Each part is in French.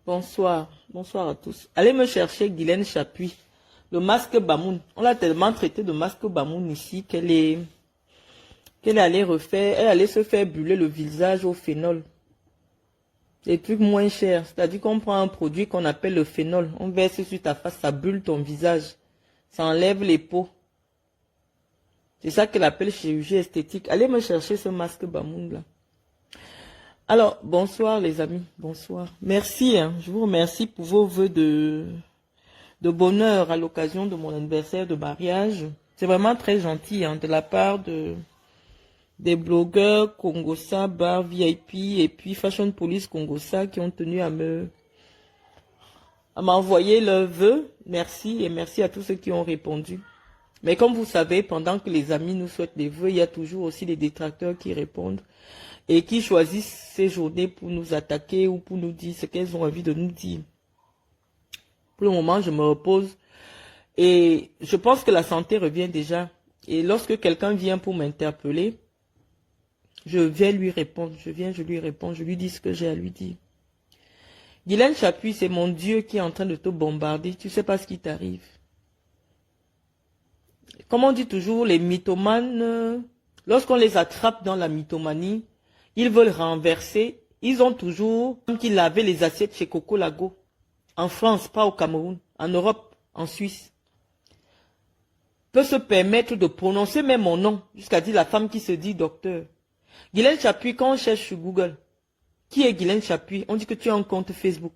Bonsoir, bonsoir à tous. Allez me chercher Guylaine Chapuis, le masque Bamoun. On l'a tellement traité de masque Bamoun ici qu'elle allait refaire, elle allait se faire brûler le visage au phénol. Des trucs moins chers, c'est-à-dire qu'on prend un produit qu'on appelle le phénol, on verse sur ta face, ça brûle ton visage, ça enlève les peaux. C'est ça qu'elle appelle chirurgie esthétique. Allez me chercher ce masque Bamoun là. Alors, bonsoir les amis, bonsoir. Merci, je vous remercie pour vos vœux de bonheur à l'occasion de mon anniversaire de mariage. C'est vraiment très gentil de la part des blogueurs Congosa, Bar VIP et puis Fashion Police Congosa qui ont tenu à m'envoyer leurs vœux. Merci et merci à tous ceux qui ont répondu. Mais comme vous savez, pendant que les amis nous souhaitent des vœux, il y a toujours aussi des détracteurs qui répondent et qui choisissent ces journées pour nous attaquer ou pour nous dire ce qu'elles ont envie de nous dire. Pour le moment, je me repose et je pense que la santé revient déjà. Et lorsque quelqu'un vient pour m'interpeller, je viens lui répondre, je lui réponds, je lui dis ce que j'ai à lui dire. Guylaine Chapuis, c'est mon Dieu qui est en train de te bombarder, tu sais pas ce qui t'arrive. Comme on dit toujours, les mythomanes, lorsqu'on les attrape dans la mythomanie, ils veulent renverser, ils ont toujours, comme qu'ils lavaient les assiettes chez Coco Lago, en France, pas au Cameroun, en Europe, en Suisse, peut se permettre de prononcer même mon nom, jusqu'à dire la femme qui se dit docteur. Guylaine Chapuis, quand on cherche sur Google, qui est Guylaine Chapuis, on dit que tu as un compte Facebook.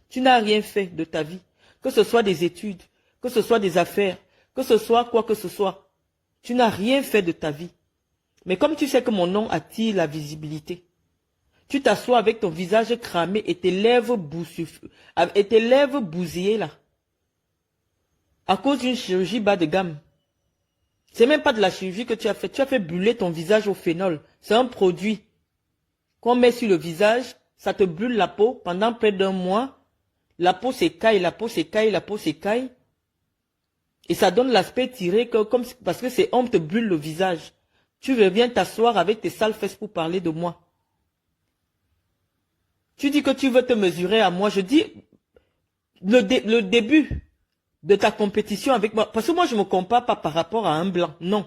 Tu n'as rien fait de ta vie, que ce soit des études, que ce soit des affaires, que ce soit quoi que ce soit. Tu n'as rien fait de ta vie. Mais comme tu sais que mon nom attire la visibilité, tu t'assois avec ton visage cramé et tes lèvres bousillées là, à cause d'une chirurgie bas de gamme. C'est même pas de la chirurgie que tu as fait brûler ton visage au phénol. C'est un produit qu'on met sur le visage, ça te brûle la peau pendant près d'un mois. La peau s'écaille, la peau s'écaille, la peau s'écaille. Et ça donne l'aspect tiré parce que on te brûle le visage. Tu reviens t'asseoir avec tes sales fesses pour parler de moi. Tu dis que tu veux te mesurer à moi. Je dis le début de ta compétition avec moi. Parce que moi, je ne me compare pas par rapport à un blanc. Non.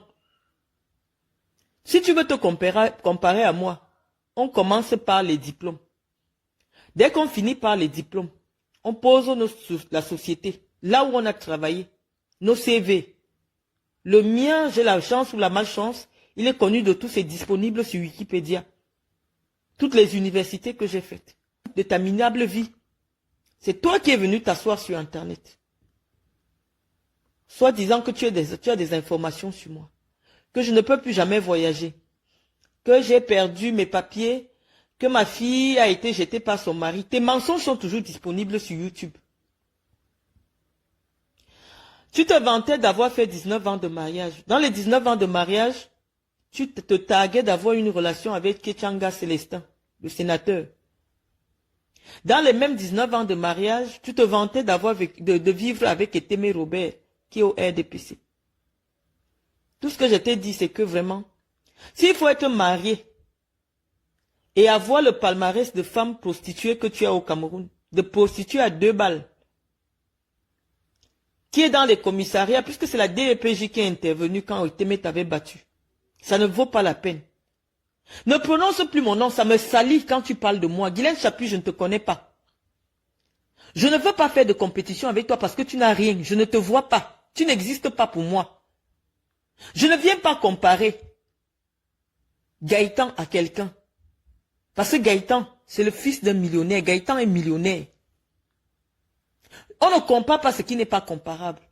Si tu veux te comparer à moi, on commence par les diplômes. Dès qu'on finit par les diplômes, on pose la société, là où on a travaillé, nos CV. Le mien, j'ai la chance ou la malchance, il est connu de tous, c'est disponible sur Wikipédia. Toutes les universités que j'ai faites, de ta minable vie. C'est toi qui es venu t'asseoir sur Internet. Soit disant que tu as des informations sur moi. Que je ne peux plus jamais voyager. Que j'ai perdu mes papiers. Que ma fille a été jetée par son mari. Tes mensonges sont toujours disponibles sur YouTube. Tu te vantais d'avoir fait 19 ans de mariage. Dans les 19 ans de mariage, tu te targuais d'avoir une relation avec Ketchanga Célestin, le sénateur. Dans les mêmes 19 ans de mariage, tu te vantais de vivre avec Etemé Robert, qui est au RDPC. Tout ce que je t'ai dit, c'est que vraiment, s'il faut être marié et avoir le palmarès de femmes prostituées que tu as au Cameroun, de prostituées à 2 balles, qui est dans les commissariats, puisque c'est la DEPJ qui est intervenue quand Etemé t'avait battu. Ça ne vaut pas la peine. Ne prononce plus mon nom, ça me salit quand tu parles de moi. Guylaine Chapuis, je ne te connais pas. Je ne veux pas faire de compétition avec toi parce que tu n'as rien. Je ne te vois pas. Tu n'existes pas pour moi. Je ne viens pas comparer Gaëtan à quelqu'un. Parce que Gaëtan, c'est le fils d'un millionnaire. Gaëtan est millionnaire. On ne compare pas ce qui n'est pas comparable.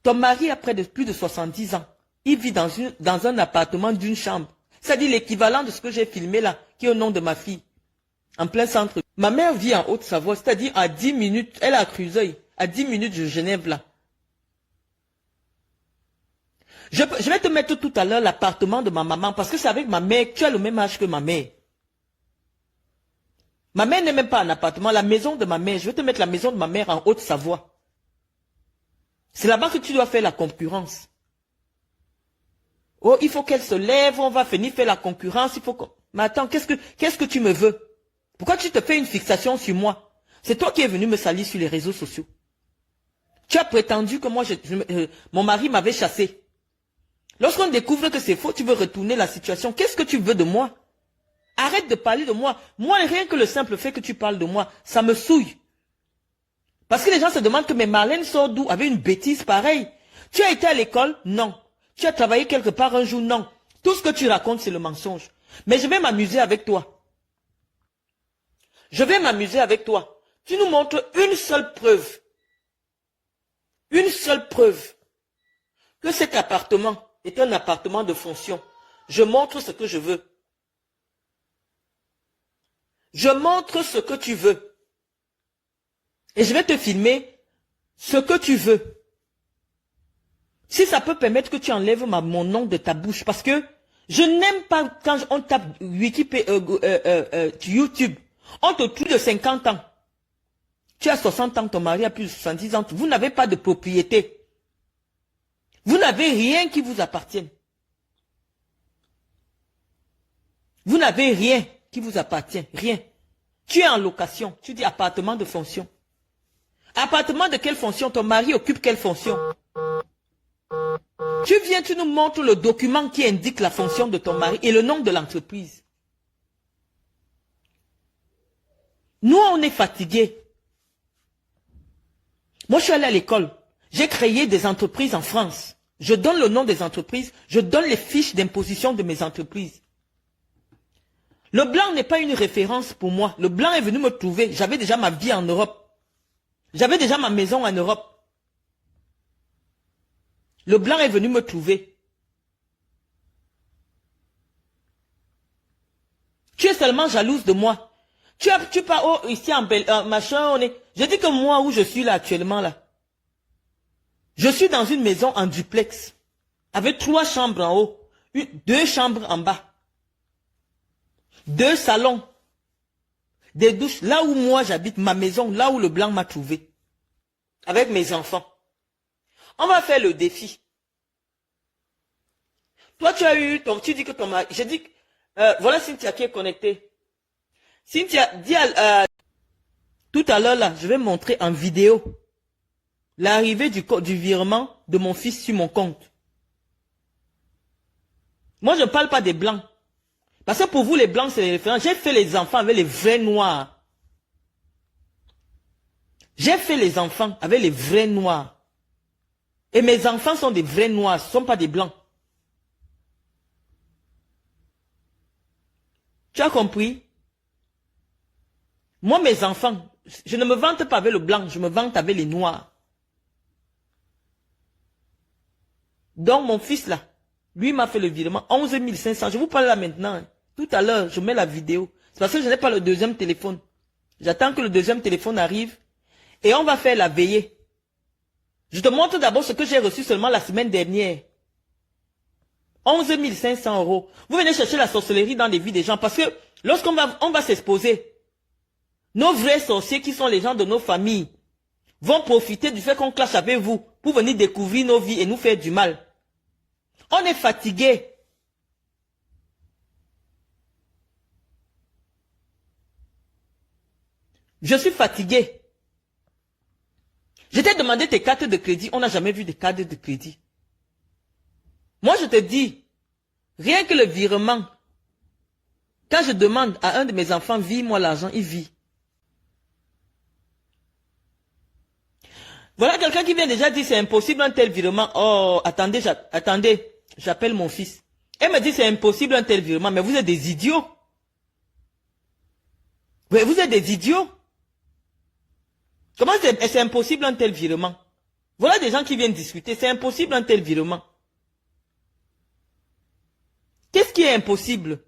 Ton mari a près de plus de 70 ans. Il vit dans un appartement d'une chambre. C'est-à-dire l'équivalent de ce que j'ai filmé là, qui est au nom de ma fille. En plein centre. Ma mère vit en Haute-Savoie, c'est-à-dire à 10 minutes, elle est à Cruzeuil, à 10 minutes de Genève là. Je vais te mettre tout à l'heure l'appartement de ma maman, parce que c'est avec ma mère, tu as le même âge que ma mère. Ma mère n'est même pas un appartement, la maison de ma mère, je vais te mettre la maison de ma mère en Haute-Savoie. C'est là-bas que tu dois faire la concurrence. Oh, il faut qu'elle se lève, on va finir faire la concurrence, il faut que... Mais attends, qu'est-ce que tu me veux? Pourquoi tu te fais une fixation sur moi? C'est toi qui es venu me salir sur les réseaux sociaux. Tu as prétendu que moi, mon mari m'avait chassé. Lorsqu'on découvre que c'est faux, tu veux retourner la situation. Qu'est-ce que tu veux de moi? Arrête de parler de moi. Moi, rien que le simple fait que tu parles de moi, ça me souille. Parce que les gens se demandent que mais Marlène sort d'où avec une bêtise pareille. Tu as été à l'école? Non. Tu as travaillé quelque part un jour? Non. Tout ce que tu racontes, c'est le mensonge. Mais je vais m'amuser avec toi. Je vais m'amuser avec toi. Tu nous montres une seule preuve. Une seule preuve. Que cet appartement est un appartement de fonction. Je montre ce que je veux. Je montre ce que tu veux. Et je vais te filmer ce que tu veux. Si ça peut permettre que tu enlèves mon nom de ta bouche. Parce que je n'aime pas quand on tape YouTube. On te tue de 50 ans. Tu as 60 ans, ton mari a plus de 70 ans. Vous n'avez pas de propriété. Vous n'avez rien qui vous appartienne. Vous n'avez rien qui vous appartient. Rien. Tu es en location. Tu dis appartement de fonction. Appartement de quelle fonction? Ton mari occupe quelle fonction? Tu viens, tu nous montres le document qui indique la fonction de ton mari et le nom de l'entreprise. Nous, on est fatigués. Moi, je suis allé à l'école. J'ai créé des entreprises en France. Je donne le nom des entreprises. Je donne les fiches d'imposition de mes entreprises. Le blanc n'est pas une référence pour moi. Le blanc est venu me trouver. J'avais déjà ma vie en Europe. J'avais déjà ma maison en Europe. Le blanc est venu me trouver. Tu es seulement jalouse de moi. Tu pars oh, ici en machin, on est. Je dis que moi où je suis là actuellement là. Je suis dans une maison en duplex. Avec 3 chambres en haut. 2 chambres en bas. 2 salons. Des douches. Là où moi j'habite, ma maison, là où le blanc m'a trouvé. Avec mes enfants. On va faire le défi. Toi tu as eu ton, tu dis que ton mari, j'ai dit, voilà Cynthia qui est connectée. Cynthia, dis tout à l'heure là, je vais montrer en vidéo l'arrivée du virement de mon fils sur mon compte. Moi je ne parle pas des blancs. Parce que pour vous les blancs c'est les référents. J'ai fait les enfants avec les vrais noirs. J'ai fait les enfants avec les vrais noirs. Et mes enfants sont des vrais noirs, ce ne sont pas des blancs. Tu as compris? Moi, mes enfants, je ne me vante pas avec le blanc, je me vante avec les noirs. Donc, mon fils là, lui m'a fait le virement, 11 500. Je vous parle là maintenant. Hein. Tout à l'heure, je mets la vidéo. C'est parce que je n'ai pas le deuxième téléphone. J'attends que le deuxième téléphone arrive et on va faire la veillée. Je te montre d'abord ce que j'ai reçu seulement la semaine dernière. 11 500 €. Vous venez chercher la sorcellerie dans les vies des gens parce que lorsqu'on va s'exposer, nos vrais sorciers qui sont les gens de nos familles vont profiter du fait qu'on clash avec vous pour venir découvrir nos vies et nous faire du mal. On est fatigué. Je suis fatigué. Je t'ai demandé tes cartes de crédit. On n'a jamais vu des cartes de crédit. Moi, je te dis, rien que le virement, quand je demande à un de mes enfants, vis-moi l'argent, il vit. Voilà quelqu'un qui vient déjà dire, c'est impossible un tel virement. Oh, attendez, j'appelle mon fils. Elle me dit, c'est impossible un tel virement, mais vous êtes des idiots. Oui, vous êtes des idiots. Comment c'est impossible un tel virement? Voilà des gens qui viennent discuter, c'est impossible un tel virement. Qu'est-ce qui est impossible?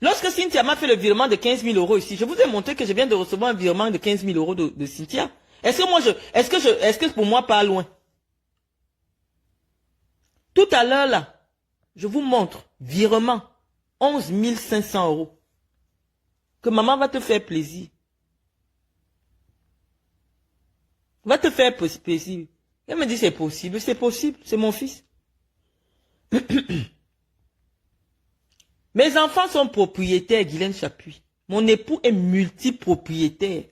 Lorsque Cynthia m'a fait le virement de 15 000 € ici, je vous ai montré que je viens de recevoir un virement de 15 000 € de Cynthia. Est-ce que pour moi pas loin? Tout à l'heure là, je vous montre virement 11 500 €. Que maman va te faire plaisir. Va te faire plaisir. Elle me dit c'est possible, c'est mon fils. Mes enfants sont propriétaires, Guylaine Chapuis. Mon époux est multipropriétaire.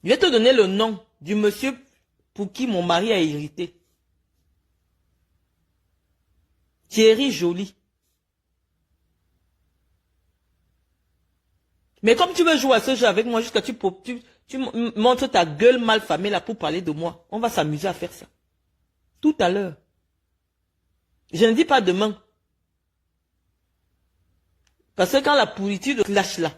Je vais te donner le nom du monsieur pour qui mon mari a hérité. Thierry Joly. Mais comme tu veux jouer à ce jeu avec moi jusqu'à tu montres ta gueule mal famée là pour parler de moi, on va s'amuser à faire ça. Tout à l'heure. Je ne dis pas demain. Parce que quand la pourriture de clash là,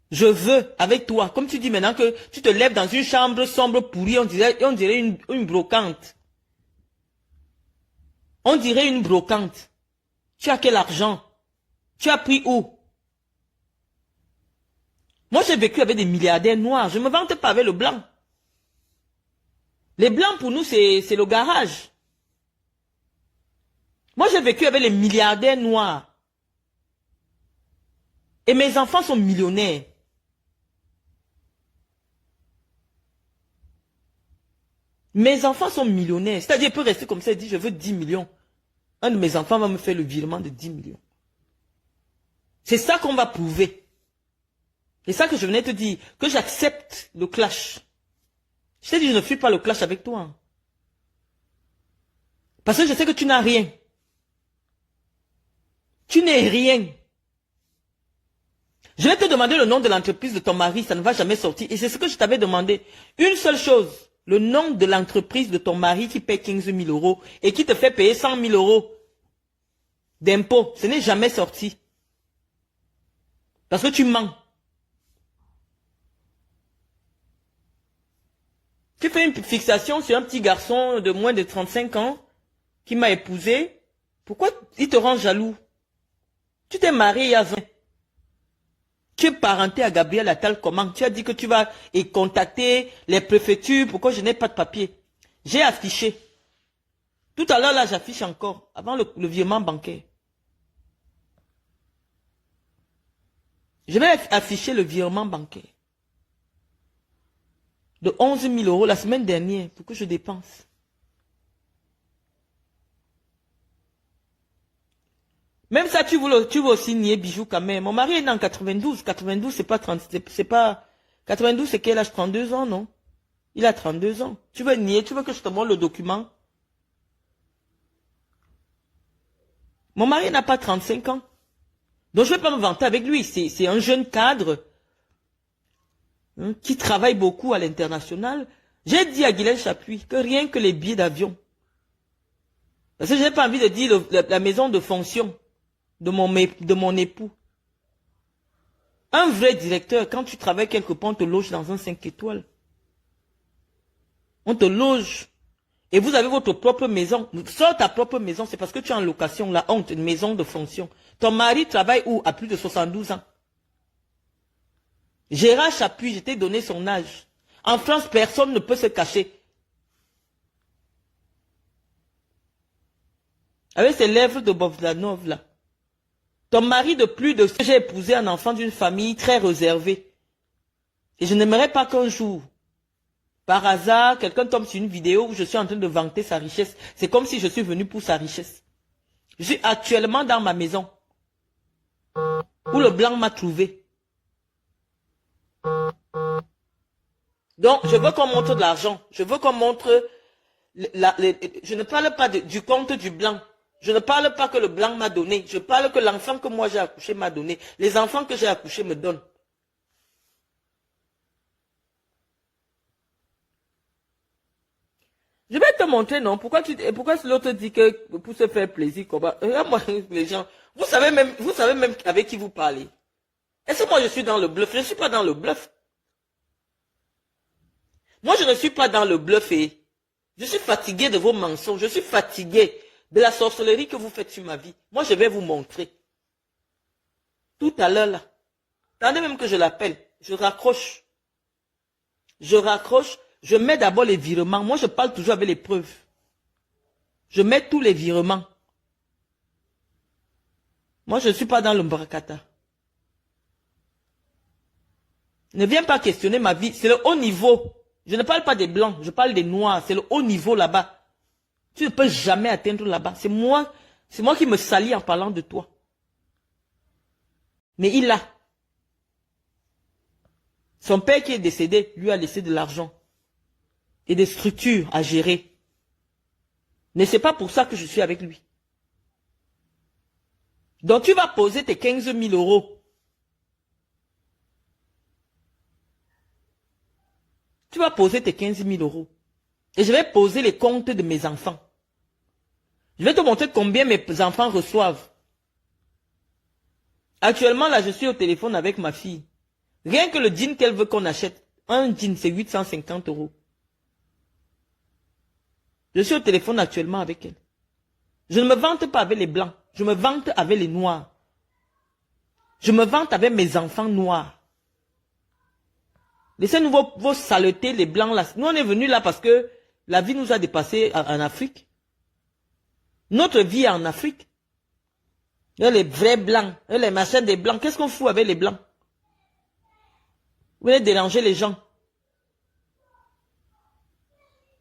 je veux, avec toi, comme tu dis maintenant que tu te lèves dans une chambre sombre pourrie, on dirait une brocante. On dirait une brocante. Tu as quel argent? Tu as pris où? Moi, j'ai vécu avec des milliardaires noirs. Je ne me vante pas avec le blanc. Les blancs, pour nous, c'est le garage. Moi, j'ai vécu avec les milliardaires noirs. Et mes enfants sont millionnaires. Mes enfants sont millionnaires. C'est-à-dire, il peut rester comme ça et dire, je veux 10 millions. Un de mes enfants va me faire le virement de 10 millions. C'est ça qu'on va prouver. C'est ça que je venais te dire, que j'accepte le clash. Je t'ai dit, je ne fuis pas le clash avec toi. Parce que je sais que tu n'as rien. Tu n'es rien. Je vais te demander le nom de l'entreprise de ton mari, ça ne va jamais sortir. Et c'est ce que je t'avais demandé. Une seule chose, le nom de l'entreprise de ton mari qui paie 15 000 euros et qui te fait payer 100 000 euros d'impôts. Ce n'est jamais sorti. Parce que tu mens. Tu fais une fixation sur un petit garçon de moins de 35 ans qui m'a épousé. Pourquoi il te rend jaloux? Tu t'es marié il y a 20 ans. Tu es parenté à Gabriel Attal comment? Tu as dit que tu vas contacter les préfectures pourquoi je n'ai pas de papier. J'ai affiché. Tout à l'heure là j'affiche encore avant le virement bancaire. Je vais afficher le virement bancaire de 11 000 euros la semaine dernière pour que je dépense. Même ça, tu veux aussi nier bijou quand même. Mon mari est né en 92. 92, c'est pas 30, c'est pas, 92, c'est quel âge? 32 ans, non? Il a 32 ans. Tu veux nier, tu veux que je te montre le document? Mon mari n'a pas 35 ans. Donc je ne vais pas me vanter avec lui. C'est un jeune cadre qui travaille beaucoup à l'international. J'ai dit à Guylaine Chapuis que rien que les billets d'avion. Parce que je n'ai pas envie de dire la maison de fonction de mon époux. Un vrai directeur, quand tu travailles quelque part, on te loge dans un 5 étoiles. On te loge. Et vous avez votre propre maison. Sors ta propre maison, c'est parce que tu es en location, la honte, une maison de fonction. Ton mari travaille où? À plus de 72 ans. Gérard Chapuis, je t'ai donné son âge. En France, personne ne peut se cacher. Avec ses lèvres de Bogdanov, là. Ton mari de plus de... J'ai épousé un enfant d'une famille très réservée. Et je n'aimerais pas qu'un jour, par hasard, quelqu'un tombe sur une vidéo où je suis en train de vanter sa richesse. C'est comme si je suis venu pour sa richesse. Je suis actuellement dans ma maison. Où le blanc m'a trouvé. Donc, je veux qu'on montre de l'argent. Je veux qu'on montre... je ne parle pas du compte du blanc. Je ne parle pas que le blanc m'a donné. Je parle que l'enfant que moi j'ai accouché m'a donné. Les enfants que j'ai accouchés me donnent. Je vais te montrer, non? Pourquoi l'autre dit que pour se faire plaisir, comment? Moi, les gens, vous savez même avec qui vous parlez. Est-ce que moi je suis dans le bluff? Je ne suis pas dans le bluff. Moi, je ne suis pas dans le bluff et je suis fatigué de vos mensonges. Je suis fatigué de la sorcellerie que vous faites sur ma vie. Moi, je vais vous montrer. Tout à l'heure, là. Attendez même que je l'appelle. Je raccroche. Je raccroche. Je mets d'abord les virements. Moi, je parle toujours avec les preuves. Je mets tous les virements. Moi, je ne suis pas dans le bracata. Ne viens pas questionner ma vie. C'est le haut niveau. Je ne parle pas des blancs. Je parle des noirs. C'est le haut niveau là-bas. Tu ne peux jamais atteindre là-bas. C'est moi qui me salis en parlant de toi. Mais il a. Son père qui est décédé lui a laissé de l'argent et des structures à gérer. Mais c'est pas pour ça que je suis avec lui. Donc tu vas poser tes 15 000 euros. Tu vas poser tes 15 000 euros. Et je vais poser les comptes de mes enfants. Je vais te montrer combien mes enfants reçoivent. Actuellement, là, je suis au téléphone avec ma fille. Rien que le jean qu'elle veut qu'on achète. Un jean, c'est 850 euros. Je suis au téléphone actuellement avec elle. Je ne me vante pas avec les blancs. Je me vante avec les noirs. Je me vante avec mes enfants noirs. Laissez-nous vos saletés, les blancs là. Nous, on est venus là parce que la vie nous a dépassés en Afrique. Notre vie est en Afrique. Il y a les vrais blancs, il y a les machins des blancs. Qu'est-ce qu'on fout avec les blancs? Vous voulez déranger les gens.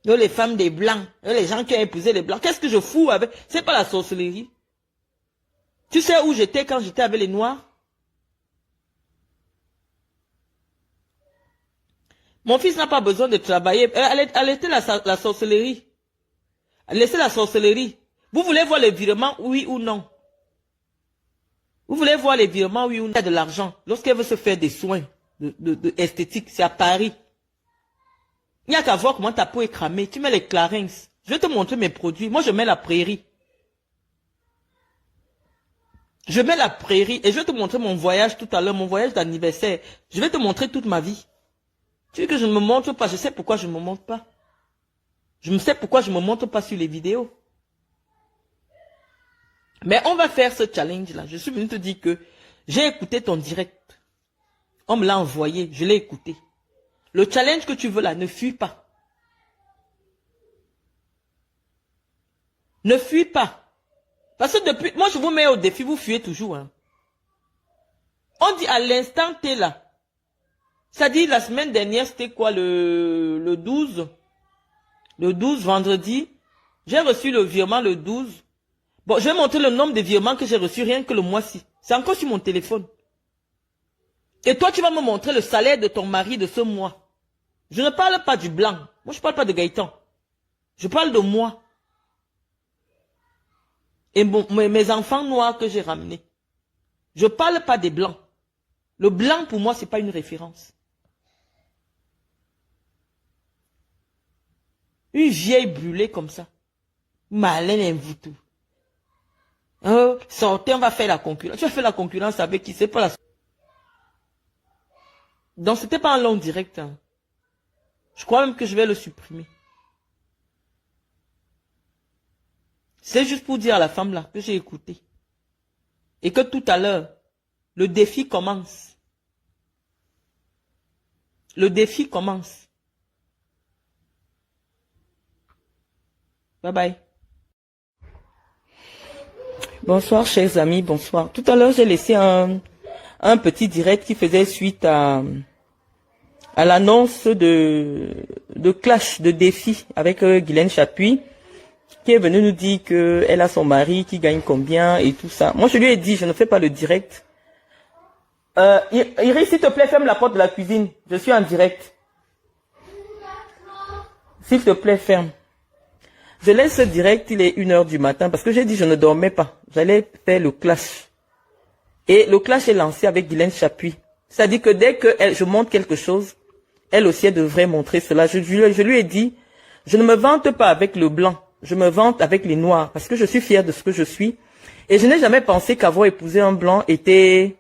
Il y a les femmes des blancs, il y a les gens qui ont épousé les blancs. Qu'est-ce que je fous avec? C'est pas la sorcellerie. Tu sais où j'étais quand j'étais avec les noirs? Mon fils n'a pas besoin de travailler. Arrêtez la sorcellerie. Laissez la sorcellerie. Vous voulez voir les virements, oui ou non? Vous voulez voir les virements, oui ou non? Il y a de l'argent. Lorsqu'elle veut se faire des soins de esthétique, c'est à Paris. Il n'y a qu'à voir comment ta peau est cramée. Tu mets les Clarins. Je vais te montrer mes produits. Moi, je mets la prairie. Je mets la prairie et je vais te montrer mon voyage tout à l'heure, mon voyage d'anniversaire. Je vais te montrer toute ma vie. Tu veux que je ne me montre pas? Je sais pourquoi je ne me montre pas. Je sais pourquoi je ne me montre pas sur les vidéos. Mais on va faire ce challenge-là. Je suis venu te dire que j'ai écouté ton direct. On me l'a envoyé, je l'ai écouté. Le challenge que tu veux là, ne fuis pas. Ne fuis pas. Parce que depuis, moi je vous mets au défi, vous fuyez toujours. Hein. On dit à l'instant T là. Ça dit la semaine dernière, c'était quoi le 12? Le 12, vendredi. J'ai reçu le virement le 12. Bon, je vais montrer le nombre de virements que j'ai reçus rien que le mois-ci. C'est encore sur mon téléphone. Et toi, tu vas me montrer le salaire de ton mari de ce mois. Je ne parle pas du blanc. Moi, je ne parle pas de Gaëtan. Je parle de moi. Et mes enfants noirs que j'ai ramenés. Je ne parle pas des blancs. Le blanc, pour moi, ce n'est pas une référence. Une vieille brûlée comme ça. Malin vous tout. Sortez, on va faire la concurrence. Tu vas faire la concurrence avec qui? C'est pas la... Donc, c'était pas un long direct. Hein. Je crois même que je vais le supprimer. C'est juste pour dire à la femme là que j'ai écouté. Et que tout à l'heure, le défi commence. Le défi commence. Bye bye. Bonsoir chers amis, bonsoir. Tout à l'heure j'ai laissé un petit direct qui faisait suite à l'annonce de clash, de défi avec Guylaine Chapuis, qui est venue nous dire qu'elle a son mari qui gagne combien et tout ça. Moi je lui ai dit, je ne fais pas le direct. Iris, s'il te plaît, ferme la porte de la cuisine. Je suis en direct. S'il te plaît, ferme. Je laisse ce direct, il est 1h du matin, parce que j'ai dit je ne dormais pas. J'allais faire le clash. Et le clash est lancé avec Guylaine Chapuis. C'est-à-dire que dès que je montre quelque chose, elle aussi elle devrait montrer cela. Je lui ai dit, je ne me vante pas avec le blanc, je me vante avec les noirs, parce que je suis fière de ce que je suis. Et je n'ai jamais pensé qu'avoir épousé un blanc était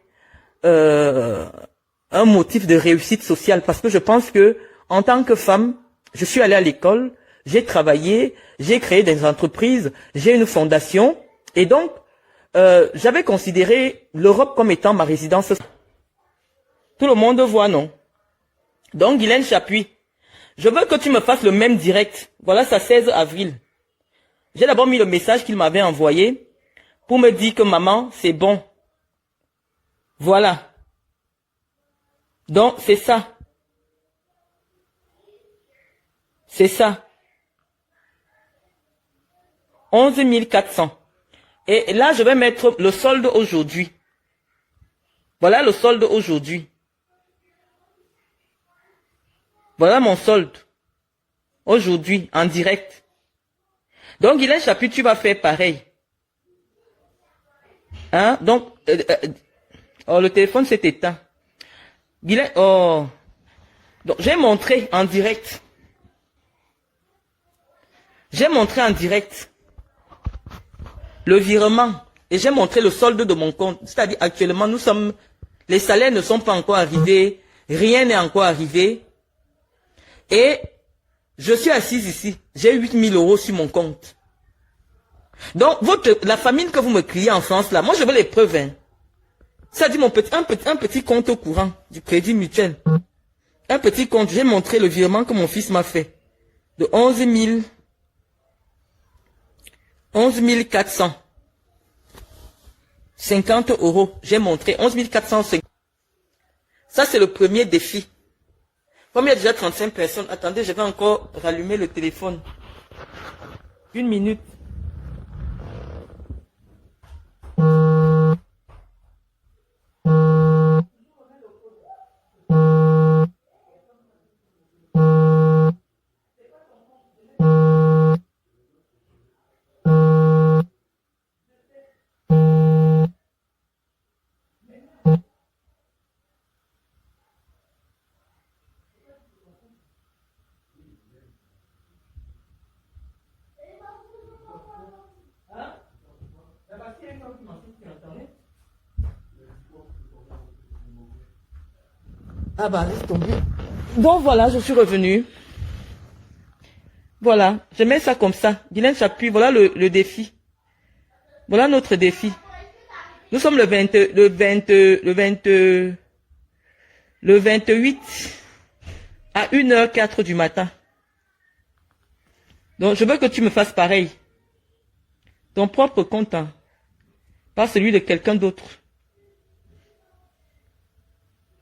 un motif de réussite sociale, parce que je pense que en tant que femme, je suis allée à l'école, j'ai travaillé, j'ai créé des entreprises, j'ai une fondation, et donc, j'avais considéré l'Europe comme étant ma résidence. Tout le monde voit, non? Donc, Guylaine Chapuis, je veux que tu me fasses le même direct. Voilà, ça 16 avril. J'ai d'abord mis le message qu'il m'avait envoyé pour me dire que maman, c'est bon. Voilà. Donc, c'est ça. C'est ça. 11 400. Et là, je vais mettre le solde aujourd'hui. Voilà le solde aujourd'hui. Voilà mon solde. Aujourd'hui, en direct. Donc, Guylaine Chapuis, tu vas faire pareil. Hein? Donc, oh, le téléphone s'est éteint. Guylaine, oh. Donc, j'ai montré en direct. J'ai montré en direct le virement et j'ai montré le solde de mon compte. C'est-à-dire, actuellement, les salaires ne sont pas encore arrivés, rien n'est encore arrivé. Et je suis assise ici, j'ai 8 000 € sur mon compte. Donc, la famine que vous me criez en France, là, moi je veux les preuves. Hein. Ça dit un petit compte courant du Crédit Mutuel. Un petit compte, j'ai montré le virement que mon fils m'a fait. De 11 450 €. J'ai montré 11 450. Ça, c'est le premier défi. Comme il y a déjà 35 personnes, attendez, je vais encore rallumer le téléphone. 1 minute. Ah bah, laisse tomber. Donc voilà, je suis revenue. Voilà, je mets ça comme ça. Guylaine Chapuis, voilà le défi. Voilà notre défi. Nous sommes le 28 à 1h04 du matin. Donc je veux que tu me fasses pareil. Ton propre compte, hein, pas celui de quelqu'un d'autre.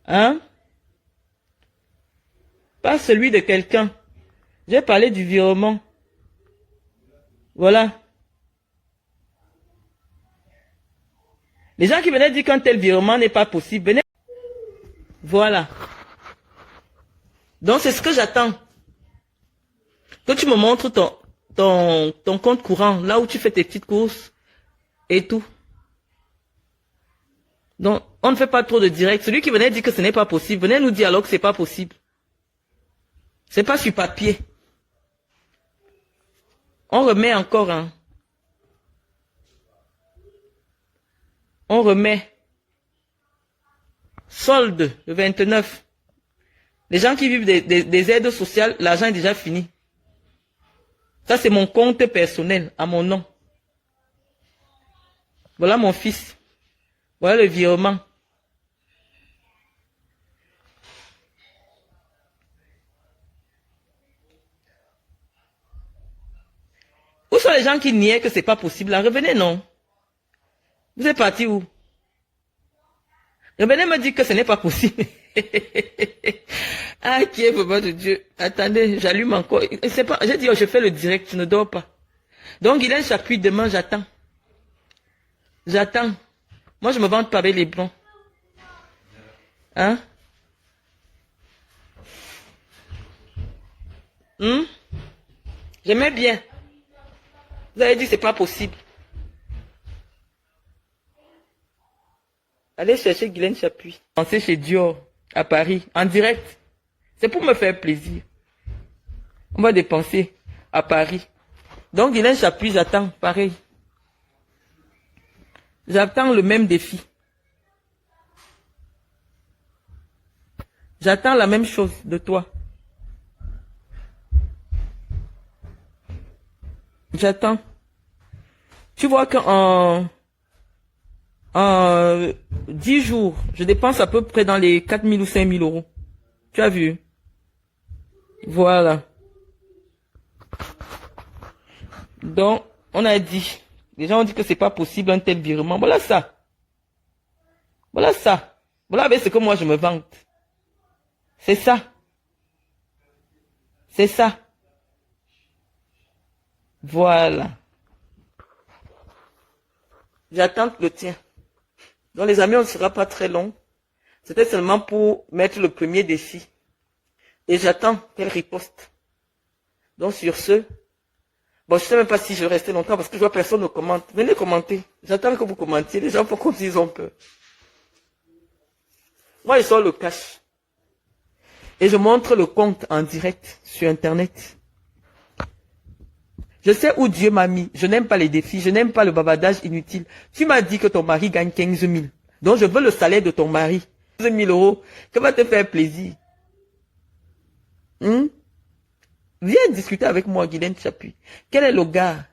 Hein? Pas celui de quelqu'un. J'ai parlé du virement. Voilà. Les gens qui venaient dire qu'un tel virement n'est pas possible, venez. Voilà. Donc c'est ce que j'attends. Que tu me montres ton compte courant, là où tu fais tes petites courses et tout. Donc, on ne fait pas trop de direct. Celui qui venait dire que ce n'est pas possible, venez nous dire alors que c'est pas possible. C'est pas sur papier. On remet encore, hein. On remet. Solde, le 29. Les gens qui vivent des aides sociales, l'argent est déjà fini. Ça, c'est mon compte personnel, à mon nom. Voilà mon fils. Voilà le virement. Où sont les gens qui niaient que c'est pas possible? Là, revenez, non? Vous êtes partis où? Revenez me dire que ce n'est pas possible. Ah, qui est papa de Dieu? Attendez, j'allume encore. C'est pas, j'ai dit, oh, je fais le direct, je ne dors pas. Donc, il a un chapitre demain, j'attends. J'attends. Moi, je me vante pas avec les blancs. Hein? J'aimais bien. Vous avez dit, c'est pas possible. Allez chercher Guylaine Chapuis. Pensez chez Dior, à Paris, en direct. C'est pour me faire plaisir. On va dépenser à Paris. Donc, Guylaine Chapuis, j'attends, pareil. J'attends le même défi. J'attends la même chose de toi. J'attends. Tu vois qu'en 10 jours, je dépense à peu près dans les 4 000 ou 5 000 €. Tu as vu? Voilà. Donc, on a dit. Les gens ont dit que c'est pas possible un tel virement. Voilà ça. Voilà ça. Voilà avec ce que moi je me vante. C'est ça. C'est ça. Voilà. J'attends le tien. Donc les amis, on ne sera pas très long. C'était seulement pour mettre le premier défi. Et j'attends qu'elle riposte. Donc sur ce, bon, je ne sais même pas si je vais rester longtemps parce que je vois personne ne commente. Venez commenter. J'attends que vous commentiez. Les gens font comme s'ils ont peur. Moi, je sors le cash. Et je montre le compte en direct sur Internet. Je sais où Dieu m'a mis. Je n'aime pas les défis. Je n'aime pas le bavardage inutile. Tu m'as dit que ton mari gagne 15 000. Donc, je veux le salaire de ton mari. 15 000 euros. Que va te faire plaisir? Viens discuter avec moi, Guylaine Chapuis. Quel est le gars?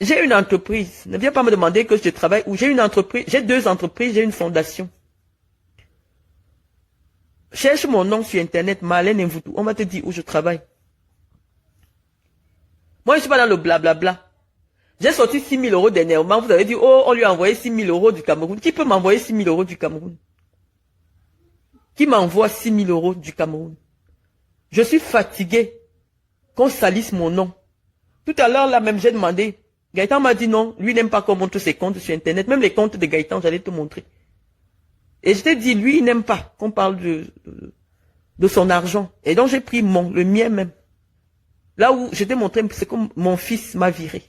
J'ai une entreprise. Ne viens pas me demander que je travaille où. J'ai une entreprise. J'ai 2 entreprises. J'ai une fondation. Cherche mon nom sur Internet, Marlène Mvoutou. On va te dire où je travaille. Moi, je ne suis pas dans le blablabla. J'ai sorti 6 000 euros dernièrement. Vous avez dit, oh, on lui a envoyé 6 000 euros du Cameroun. Qui peut m'envoyer 6 000 euros du Cameroun? Qui m'envoie 6 000 euros du Cameroun? Je suis fatigué qu'on salisse mon nom. Tout à l'heure, là même, j'ai demandé. Gaëtan m'a dit non. Lui n'aime pas qu'on montre ses comptes sur Internet. Même les comptes de Gaëtan, j'allais te montrer. Et je t'ai dit, lui, il n'aime pas qu'on parle de son argent. Et donc, j'ai pris le mien même. Là où je t'ai montré, c'est comme mon fils m'a viré.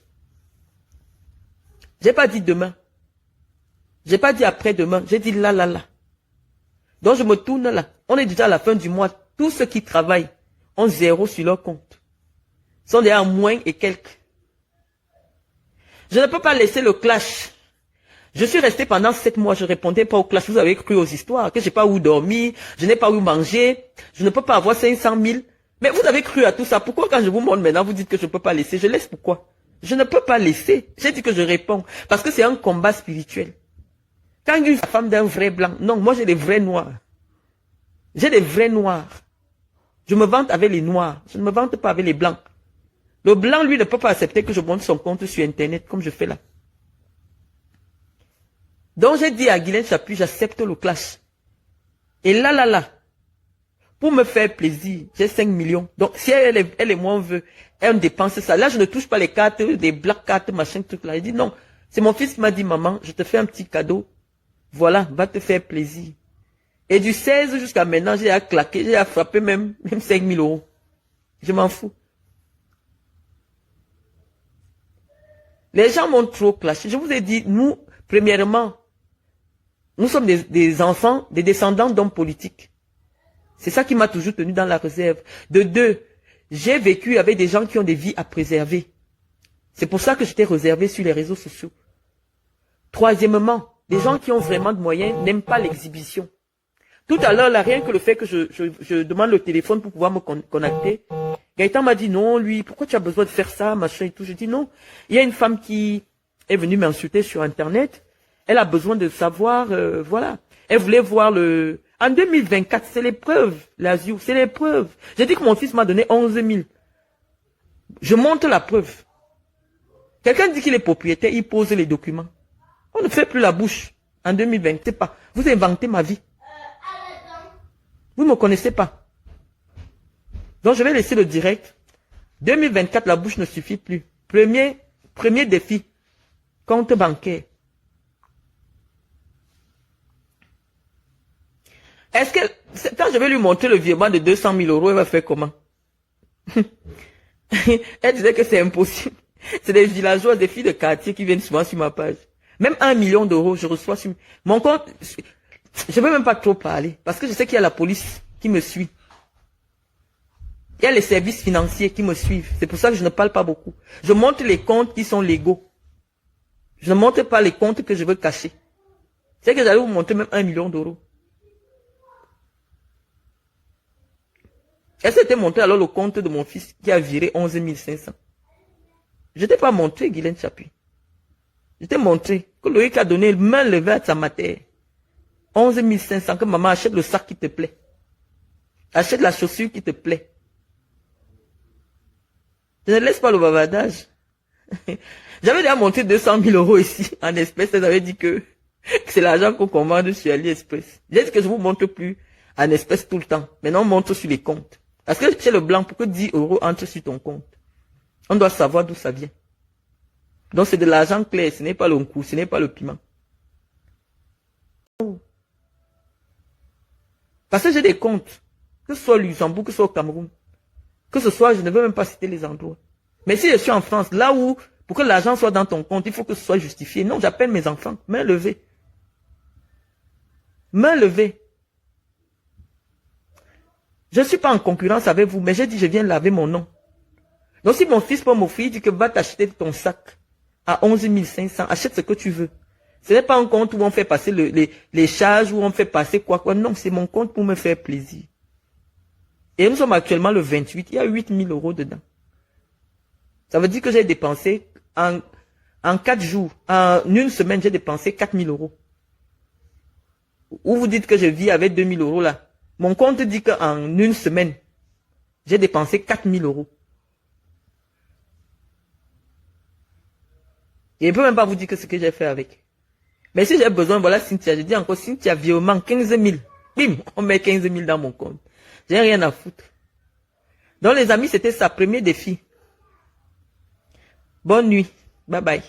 J'ai pas dit demain. J'ai pas dit après-demain. J'ai dit là, là, là. Donc, je me tourne là. On est déjà à la fin du mois. Tous ceux qui travaillent ont 0 sur leur compte. Ils sont déjà moins et quelques. Je ne peux pas laisser le clash. Je suis resté pendant 7 mois, je ne répondais pas au clash. Vous avez cru aux histoires, que je n'ai pas où dormir, je n'ai pas où manger, je ne peux pas avoir 500 000. Mais vous avez cru à tout ça. Pourquoi quand je vous montre maintenant, vous dites que je ne peux pas laisser? Je laisse pourquoi? Je ne peux pas laisser. J'ai dit que je réponds. Parce que c'est un combat spirituel. Quand une femme d'un vrai blanc, non, moi j'ai des vrais noirs. J'ai des vrais noirs. Je me vante avec les noirs. Je ne me vante pas avec les blancs. Le blanc, lui, ne peut pas accepter que je monte son compte sur Internet, comme je fais là. Donc, j'ai dit à Guylaine Chapuis, j'accepte le clash. Et là, là, là, pour me faire plaisir, j'ai 5 millions. Donc, si elle et moi, on veut, elle dépense ça. Là, je ne touche pas les cartes, des black cartes, machin, truc là. Il dit non. C'est mon fils qui m'a dit, maman, je te fais un petit cadeau. Voilà, va te faire plaisir. Et du 16 jusqu'à maintenant, j'ai à claquer, j'ai à frapper même 5 000 euros. Je m'en fous. Les gens m'ont trop clashé. Je vous ai dit, nous, premièrement, nous sommes des enfants, des descendants d'hommes politiques. C'est ça qui m'a toujours tenu dans la réserve. De 2, j'ai vécu avec des gens qui ont des vies à préserver. C'est pour ça que j'étais réservé sur les réseaux sociaux. Troisièmement, des gens qui ont vraiment de moyens n'aiment pas l'exhibition. Tout à l'heure, là, rien que le fait que je demande le téléphone pour pouvoir me connecter, Gaëtan m'a dit non, lui, pourquoi tu as besoin de faire ça, machin et tout. Je dis non. Il y a une femme qui est venue m'insulter sur Internet. Elle a besoin de savoir, voilà. Elle voulait voir En 2024, c'est l'épreuve, l'Azio, c'est l'épreuve. J'ai dit que mon fils m'a donné 11 000. Je montre la preuve. Quelqu'un dit qu'il est propriétaire, il pose les documents. On ne fait plus la bouche. En 2020, c'est pas. Vous inventez ma vie. Vous ne me connaissez pas. Donc je vais laisser le direct. 2024, la bouche ne suffit plus. Premier défi. Compte bancaire. Est-ce que, quand je vais lui montrer le virement de 200 000 euros, elle va faire comment? Elle disait que c'est impossible. C'est des villageois, des filles de quartier qui viennent souvent sur ma page. Même 1 million d'euros, je reçois sur mon compte. Je ne veux même pas trop parler. Parce que je sais qu'il y a la police qui me suit. Il y a les services financiers qui me suivent. C'est pour ça que je ne parle pas beaucoup. Je montre les comptes qui sont légaux. Je ne montre pas les comptes que je veux cacher. C'est que j'allais vous montrer même 1 million d'euros. Est-ce que je t'ai montré alors le compte de mon fils qui a viré 11 500? Je ne t'ai pas montré, Guylaine Chapuis. Je t'ai montré que Loïc a donné main levée à sa matière. 11 500, que maman achète le sac qui te plaît. Achète la chaussure qui te plaît. Je ne laisse pas le bavardage. J'avais déjà montré 200 000 euros ici, en espèces. J'avais dit que c'est l'argent qu'on commande sur AliExpress. J'ai dit que je vous montre plus en espèces tout le temps. Maintenant, on montre sur les comptes. Parce que chez le blanc, pour que 10 euros entrent sur ton compte, on doit savoir d'où ça vient. Donc c'est de l'argent clair, ce n'est pas le coup, ce n'est pas le piment. Parce que j'ai des comptes. Que ce soit au Luxembourg, que ce soit au Cameroun. Que ce soit, je ne veux même pas citer les endroits. Mais si je suis en France, là où, pour que l'argent soit dans ton compte, il faut que ce soit justifié. Non, j'appelle mes enfants. Main levée. Main levée. Je ne suis pas en concurrence avec vous, mais j'ai dit, je viens laver mon nom. Donc si mon fils peut m'offrir, il dit que va t'acheter ton sac à 11 500, achète ce que tu veux. Ce n'est pas un compte où on fait passer les charges, où on fait passer quoi. Non, c'est mon compte pour me faire plaisir. Et nous sommes actuellement le 28, il y a 8 000 € dedans. Ça veut dire que j'ai dépensé en 4 jours, en une semaine, j'ai dépensé 4 000 €. Ou vous dites que je vis avec 2 000 € là. Mon compte dit qu'en une semaine, j'ai dépensé 4 000 €. Et je ne peux même pas vous dire que ce que j'ai fait avec. Mais si j'ai besoin, voilà Cynthia, je dis encore Cynthia, virement 15 000. Bim, on met 15 000 dans mon compte. J'ai rien à foutre. Donc les amis, c'était sa premier défi. Bonne nuit. Bye bye.